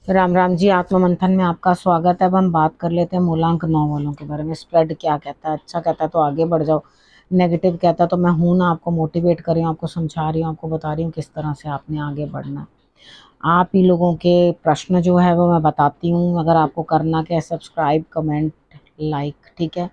राम राम जी। आत्ममंथन में आपका स्वागत है। अब हम बात कर लेते हैं मूलांक 9 वालों के बारे में। स्प्रेड क्या कहता है? अच्छा कहता है तो आगे बढ़ जाओ, नेगेटिव कहता है तो मैं हूं ना, आपको मोटिवेट कर रही हूँ, आपको समझा रही हूँ, आपको बता रही हूँ किस तरह से आपने आगे बढ़ना है। आप ही लोगों के प्रश्न जो है वो मैं बताती हूँ। अगर आपको करना क्या है, सब्सक्राइब, कमेंट, लाइक, ठीक है।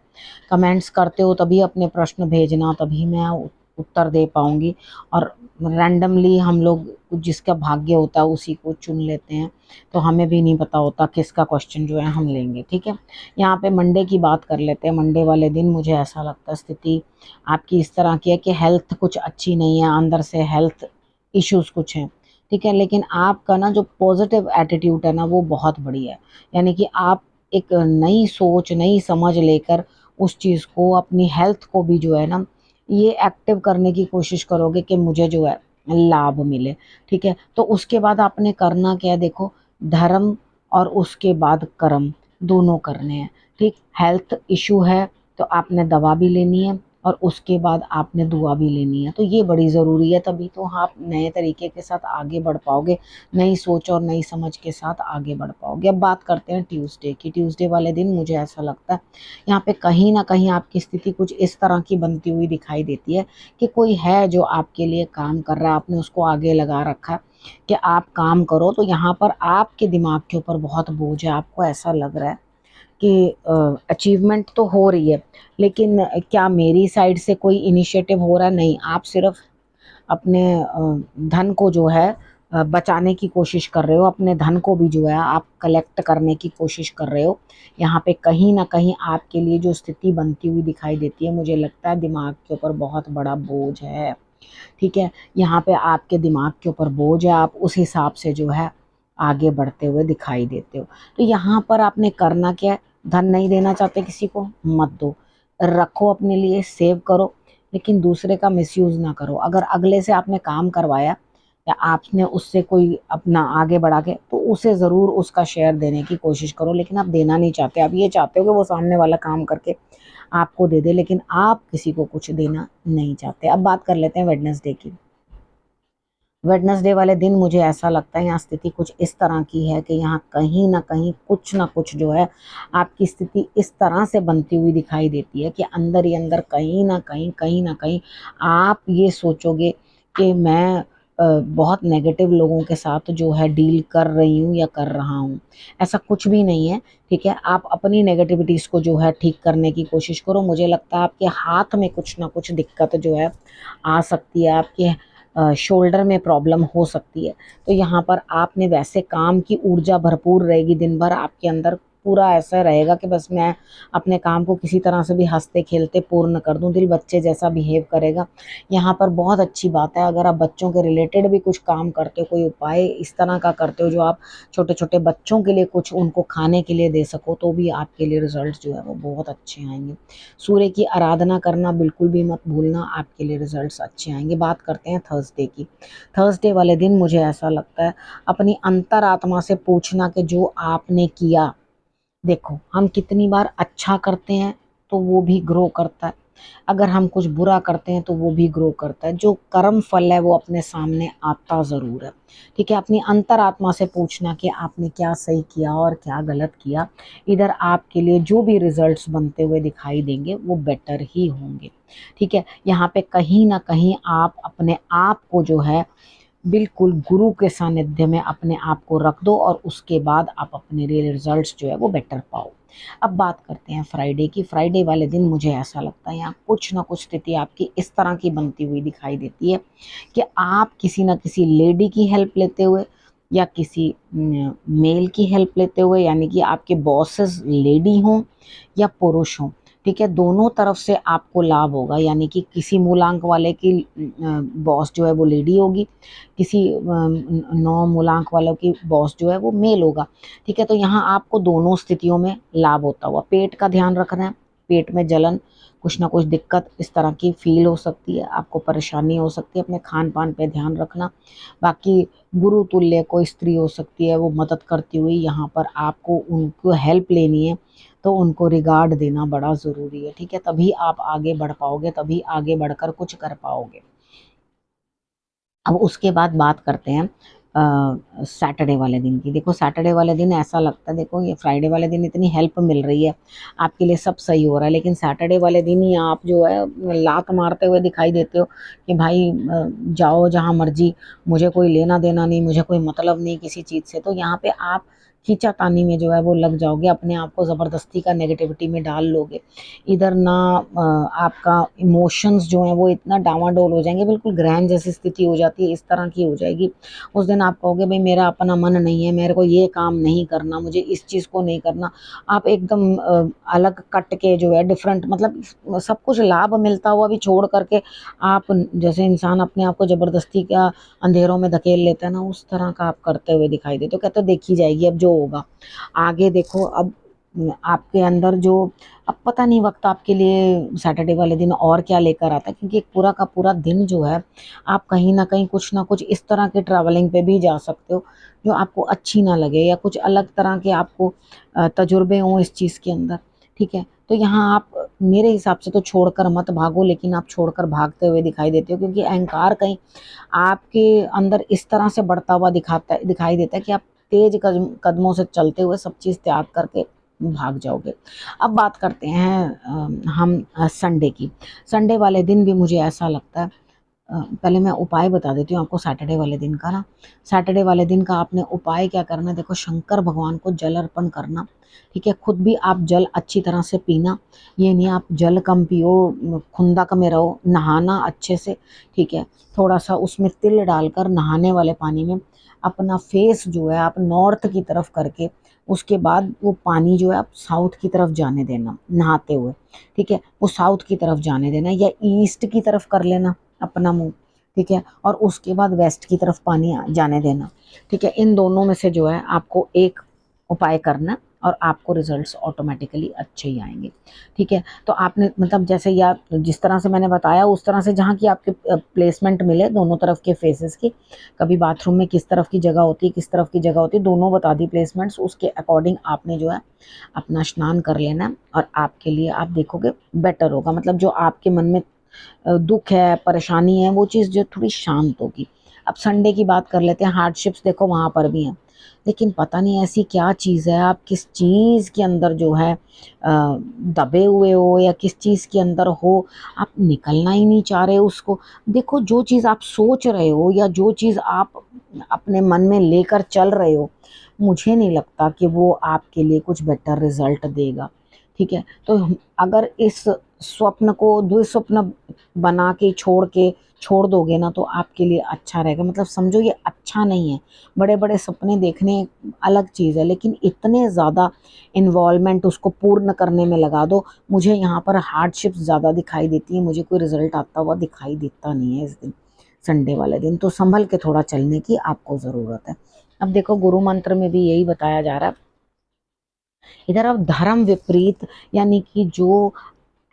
कमेंट्स करते हो तभी अपने प्रश्न भेजना, तभी मैं उत्तर दे पाऊंगी। और रैंडमली हम लोग जिसका भाग्य होता है उसी को चुन लेते हैं, तो हमें भी नहीं पता होता किसका क्वेश्चन जो है हम लेंगे, ठीक है। यहाँ पे मंडे की बात कर लेते हैं। मंडे वाले दिन मुझे ऐसा लगता है स्थिति आपकी इस तरह की है कि हेल्थ कुछ अच्छी नहीं है, अंदर से हेल्थ इश्यूज कुछ हैं, ठीक है। लेकिन आपका ना जो पॉजिटिव एटीट्यूड है ना वो बहुत बढ़िया है। यानी कि आप एक नई सोच, नई समझ लेकर उस चीज़ को, अपनी हेल्थ को भी जो है ना ये एक्टिव करने की कोशिश करोगे कि मुझे जो है लाभ मिले, ठीक है। तो उसके बाद आपने करना क्या है, देखो, धर्म और उसके बाद कर्म दोनों करने हैं, ठीक। हेल्थ इशू है तो आपने दवा भी लेनी है और उसके बाद आपने दुआ भी लेनी है, तो ये बड़ी ज़रूरी है। तभी तो आप नए तरीके के साथ आगे बढ़ पाओगे, नई सोच और नई समझ के साथ आगे बढ़ पाओगे। अब बात करते हैं ट्यूसडे की। ट्यूसडे वाले दिन मुझे ऐसा लगता है यहाँ पे कहीं ना कहीं आपकी स्थिति कुछ इस तरह की बनती हुई दिखाई देती है कि कोई है जो आपके लिए काम कर रहा है, आपने उसको आगे लगा रखा है कि आप काम करो। तो यहाँ पर आपके दिमाग के ऊपर बहुत बोझ है। आपको ऐसा लग रहा है कि अचीवमेंट तो हो रही है, लेकिन क्या मेरी साइड से कोई इनिशिएटिव हो रहा है? नहीं, आप सिर्फ अपने धन को जो है बचाने की कोशिश कर रहे हो, अपने धन को भी जो है आप कलेक्ट करने की कोशिश कर रहे हो। यहाँ पे कहीं ना कहीं आपके लिए जो स्थिति बनती हुई दिखाई देती है, मुझे लगता है दिमाग के ऊपर बहुत बड़ा बोझ है, ठीक है। यहाँ पे आपके दिमाग के ऊपर बोझ है, आप उस हिसाब से जो है आगे बढ़ते हुए दिखाई देते हो। तो यहाँ पर आपने करना क्या है, धन नहीं देना चाहते किसी को, मत दो, रखो अपने लिए, सेव करो, लेकिन दूसरे का मिसयूज ना करो। अगर अगले से आपने काम करवाया या आपने उससे कोई अपना आगे बढ़ा के, तो उसे ज़रूर उसका शेयर देने की कोशिश करो। लेकिन आप देना नहीं चाहते, आप ये चाहते हो कि वो सामने वाला काम करके आपको दे दे, लेकिन आप किसी को कुछ देना नहीं चाहते। अब बात कर लेते हैं वेडनेसडे की। वेडनेसडे वाले दिन मुझे ऐसा लगता है यहाँ स्थिति कुछ इस तरह की है कि यहाँ कहीं ना कुछ जो है आपकी स्थिति इस तरह से बनती हुई दिखाई देती है कि अंदर ही अंदर कहीं ना कहीं आप ये सोचोगे कि मैं बहुत नेगेटिव लोगों के साथ जो है डील कर रही हूँ या कर रहा हूँ। ऐसा कुछ भी नहीं है, ठीक है। आप अपनी नेगेटिविटीज़ को जो है ठीक करने की कोशिश करो। मुझे लगता है आपके हाथ में कुछ ना कुछ दिक्कत जो है आ सकती है, आपके शोल्डर में प्रॉब्लम हो सकती है। तो यहाँ पर आपने, वैसे काम की ऊर्जा भरपूर रहेगी, दिन भर आपके अंदर पूरा ऐसा रहेगा कि बस मैं अपने काम को किसी तरह से भी हंसते खेलते पूर्ण कर दूं, दिल बच्चे जैसा बिहेव करेगा। यहाँ पर बहुत अच्छी बात है, अगर आप बच्चों के रिलेटेड भी कुछ काम करते हो, कोई उपाय इस तरह का करते हो जो आप छोटे छोटे बच्चों के लिए कुछ उनको खाने के लिए दे सको, तो भी आपके लिए रिजल्ट जो है वो बहुत अच्छे आएंगे। सूर्य की आराधना करना बिल्कुल भी मत भूलना, आपके लिए रिजल्ट्स अच्छे आएंगे। बात करते हैं थर्सडे की। थर्सडे वाले दिन मुझे ऐसा लगता है अपनी अंतरात्मा से पूछना कि जो आपने किया, देखो हम कितनी बार अच्छा करते हैं तो वो भी ग्रो करता है, अगर हम कुछ बुरा करते हैं तो वो भी ग्रो करता है। जो कर्म फल है वो अपने सामने आता ज़रूर है, ठीक है। अपनी अंतरात्मा से पूछना कि आपने क्या सही किया और क्या गलत किया, इधर आपके लिए जो भी रिजल्ट्स बनते हुए दिखाई देंगे वो बेटर ही होंगे, ठीक है। यहाँ पे कहीं ना कहीं आप अपने आप को जो है बिल्कुल गुरु के सानिध्य में अपने आप को रख दो और उसके बाद आप अपने लिए रिजल्ट्स जो है वो बेटर पाओ। अब बात करते हैं फ्राइडे की। फ्राइडे वाले दिन मुझे ऐसा लगता है यहाँ कुछ ना कुछ स्थिति आपकी इस तरह की बनती हुई दिखाई देती है कि आप किसी न किसी लेडी की हेल्प लेते हुए या किसी मेल की हेल्प लेते हुए, यानी कि आपके बॉसेस लेडी हों या पुरुष हों, ठीक है, दोनों तरफ से आपको लाभ होगा। यानी कि किसी मूलांक वाले की बॉस जो है वो लेडी होगी, किसी 9 मूलांक वालों की बॉस जो है वो मेल होगा, ठीक है। तो यहाँ आपको दोनों स्थितियों में लाभ होता हुआ, पेट का ध्यान रखना है, पेट में जलन, कुछ ना कुछ दिक्कत इस तरह की फील हो सकती है, आपको परेशानी हो सकती है, अपने खान पान पे ध्यान रखना। बाकी गुरु तुल्य कोई स्त्री हो सकती है वो मदद करती हुई, यहाँ पर आपको उनको हेल्प लेनी है तो उनको रिगार्ड देना बड़ा ज़रूरी है, ठीक है। तभी आप आगे बढ़ पाओगे, तभी आगे बढ़कर कुछ कर पाओगे। अब उसके बाद बात करते हैं सैटरडे वाले दिन की। देखो सैटरडे वाले दिन ऐसा लगता है, देखो ये फ्राइडे वाले दिन इतनी हेल्प मिल रही है आपके लिए, सब सही हो रहा है, लेकिन सैटरडे वाले दिन ही आप जो है लात मारते हुए दिखाई देते हो कि भाई जाओ जहाँ मर्जी, मुझे कोई लेना देना नहीं, मुझे कोई मतलब नहीं किसी चीज़ से। तो यहाँ पे आप खींचातानी में जो है वो लग जाओगे, अपने आप को ज़बरदस्ती का नेगेटिविटी में डाल लोगे। इधर ना आपका इमोशंस जो हैं वो इतना डामाडोल हो जाएंगे, बिल्कुल ग्रहण जैसी स्थिति हो जाती है, इस तरह की हो जाएगी। उस दिन आप कहोगे भाई मेरा अपना मन नहीं है, मेरे को ये काम नहीं करना, मुझे इस चीज़ को नहीं करना। आप एकदम अलग कट के जो है डिफरेंट, मतलब सब कुछ लाभ मिलता हुआ भी छोड़ करके आप, जैसे इंसान अपने आप को ज़बरदस्ती का अंधेरों में धकेल लेता है ना, उस तरह का आप करते हुए दिखाई देते हो। कहते हो देखी जाएगी अब जो होगा आगे, देखो अब आपके अंदर जो, अब पता नहीं वक्त आपके लिए सैटरडे वाले दिन और क्या लेकर आता है, क्योंकि एक पूरा का पूरा दिन जो है आप कहीं ना कुछ इस तरह के ट्रैवलिंग पे भी जा सकते हो जो आपको अच्छी ना लगे, या कुछ अलग तरह के आपको तजुर्बे हों इस चीज़ के अंदर। ठीक है, तो यहाँ आप मेरे हिसाब से तो छोड़कर मत भागो, लेकिन आप छोड़कर भागते हुए दिखाई देते हो, क्योंकि अहंकार कहीं आपके अंदर इस तरह से बढ़ता हुआ दिखाई देता है कि आप तेज कदमों से चलते हुए सब चीज़ त्याग करके भाग जाओगे। अब बात करते हैं हम संडे की। संडे वाले दिन भी मुझे ऐसा लगता है, पहले मैं उपाय बता देती हूँ आपको सैटरडे वाले दिन का ना। सैटरडे वाले दिन का आपने उपाय क्या करना है, देखो शंकर भगवान को जल अर्पण करना। ठीक है, खुद भी आप जल अच्छी तरह से पीना, ये नहीं आप जल कम पियो, खुंदक में रहो, नहाना अच्छे से। ठीक है, थोड़ा सा उसमें तिल डालकर नहाने वाले पानी में अपना फेस जो है आप नॉर्थ की तरफ करके, उसके बाद वो पानी जो है आप साउथ की तरफ जाने देना नहाते हुए। ठीक है, वो साउथ की तरफ जाने देना, या ईस्ट की तरफ कर लेना अपना मुंह। ठीक है, और उसके बाद वेस्ट की तरफ पानी जाने देना। ठीक है, इन दोनों में से जो है आपको एक उपाय करना, और आपको रिजल्ट्स ऑटोमेटिकली अच्छे ही आएंगे। ठीक है, तो आपने मतलब जैसे या जिस तरह से मैंने बताया उस तरह से जहाँ की आपके प्लेसमेंट मिले दोनों तरफ के फेसेस की, कभी बाथरूम में किस तरफ की जगह होती है, किस तरफ की जगह होती है, दोनों बता दी प्लेसमेंट्स, उसके अकॉर्डिंग आपने जो है अपना स्नान कर लेना, और आपके लिए आप देखोगे बेटर होगा। मतलब जो आपके मन में दुख है, परेशानी है, वो चीज़ जो थोड़ी शांत होगी। अब संडे की बात कर लेते हैं, हार्डशिप्स देखो वहाँ पर भी हैं, लेकिन पता नहीं ऐसी क्या चीज़ है, आप किस चीज़ के अंदर जो है दबे हुए हो, या किस चीज़ के अंदर हो, आप निकलना ही नहीं चाह रहे हो उसको। देखो जो चीज़ आप सोच रहे हो, या जो चीज़ आप अपने मन में लेकर चल रहे हो, मुझे नहीं लगता कि वो आपके लिए कुछ बेटर रिजल्ट देगा। ठीक है, तो अगर इस स्वप्न को दुःस्वप्न बना के छोड़ दोगे ना, तो आपके लिए अच्छा रहेगा। मतलब समझो ये अच्छा नहीं है, बड़े बड़े सपने देखने अलग चीज़ है, लेकिन इतने ज़्यादा इन्वॉल्वमेंट उसको पूर्ण करने में लगा दो। मुझे यहाँ पर हार्डशिप्स ज़्यादा दिखाई देती है, मुझे कोई रिजल्ट आता हुआ दिखाई देता नहीं है इस दिन, संडे वाले दिन। तो संभल के थोड़ा चलने की आपको ज़रूरत है। अब देखो गुरु मंत्र में भी यही बताया जा रहा है, इधर अब धर्म विपरीत, यानी कि जो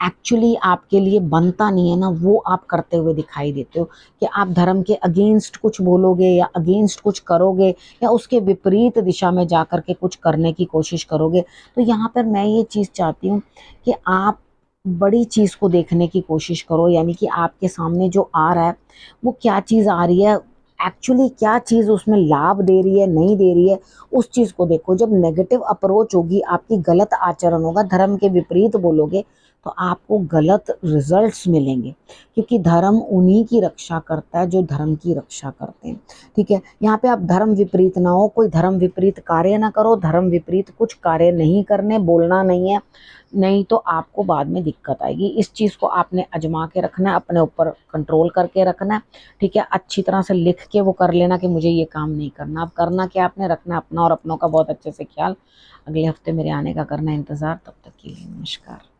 एक्चुअली आपके लिए बनता नहीं है ना, वो आप करते हुए दिखाई देते हो, कि आप धर्म के अगेंस्ट कुछ बोलोगे, या अगेंस्ट कुछ करोगे, या उसके विपरीत दिशा में जा कर के कुछ करने की कोशिश करोगे। तो यहाँ पर मैं ये चीज़ चाहती हूँ कि आप बड़ी चीज़ को देखने की कोशिश करो, यानी कि आपके सामने जो आ रहा है वो क्या चीज़ आ रही है, एक्चुअली क्या चीज़ उसमें लाभ दे रही है, नहीं दे रही है, उस चीज़ को देखो। जब नेगेटिव अप्रोच होगी, आपकी गलत आचरण होगा, धर्म के विपरीत बोलोगे, तो आपको गलत रिजल्ट्स मिलेंगे, क्योंकि धर्म उन्हीं की रक्षा करता है जो धर्म की रक्षा करते हैं। ठीक है, यहाँ पे आप धर्म विपरीत ना हो, कोई धर्म विपरीत कार्य ना करो, धर्म विपरीत कुछ कार्य नहीं करने, बोलना नहीं है, नहीं तो आपको बाद में दिक्कत आएगी। इस चीज़ को आपने आजमा के रखना है, अपने ऊपर कंट्रोल करके रखना है। ठीक है, अच्छी तरह से लिख के वो कर लेना कि मुझे ये काम नहीं करना। अब करना क्या आपने, रखना अपना और अपनों का बहुत अच्छे से ख्याल। अगले हफ्ते मेरे आने का करना इंतज़ार, तब तक के लिए नमस्कार।